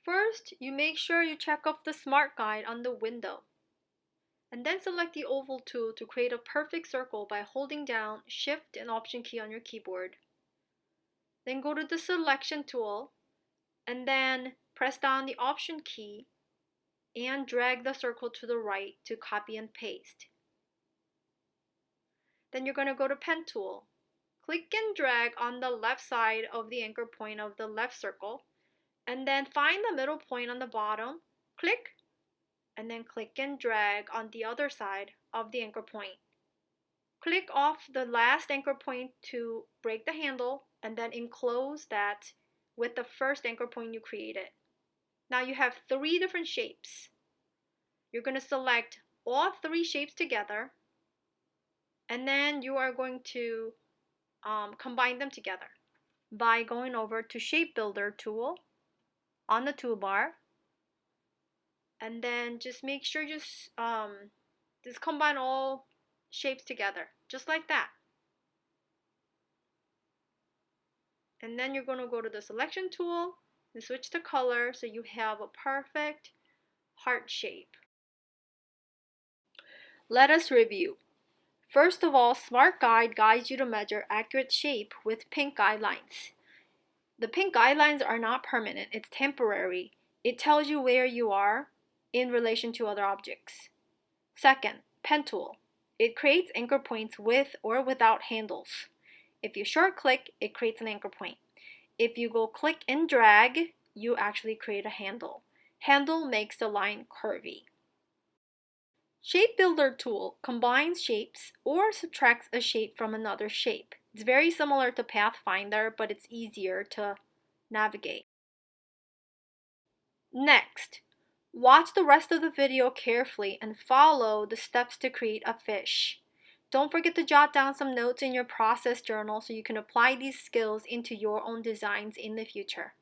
First, you make sure you check off the Smart Guide on the window. And then select the oval tool to create a perfect circle by holding down Shift and Option key on your keyboard. Then go to the Selection tool and then press down the Option key and drag the circle to the right to copy and paste. Then you're going to go to Pen tool. Click and drag on the left side of the anchor point of the left circle, and then find the middle point on the bottom, click, and then click and drag on the other side of the anchor point. Click off the last anchor point to break the handle, and then enclose that with the first anchor point you created. Now you have 3 different shapes. You're going to select all 3 shapes together, and then you are going to combine them together by going over to ShapeBuilder tool on the toolbar, and then just make sure just combine all shapes together, just like that. And then you're going to go to the Selection tool and switch the color so you have a perfect heart shape. Let us review. First of all, Smart Guide guides you to measure accurate shape with pink guidelines. The pink guidelines are not permanent, it's temporary. It tells you where you are in relation to other objects. Second, Pen tool. It creates anchor points with or without handles. If you short click, it creates an anchor point. If you go click and drag, you actually create a handle. Handle makes the line curvy. ShapeBuilder tool combines shapes or subtracts a shape from another shape. It's very similar to Pathfinder, but it's easier to navigate. Next, watch the rest of the video carefully and follow the steps to create a fish. Don't forget to jot down some notes in your process journal so you can apply these skills into your own designs in the future.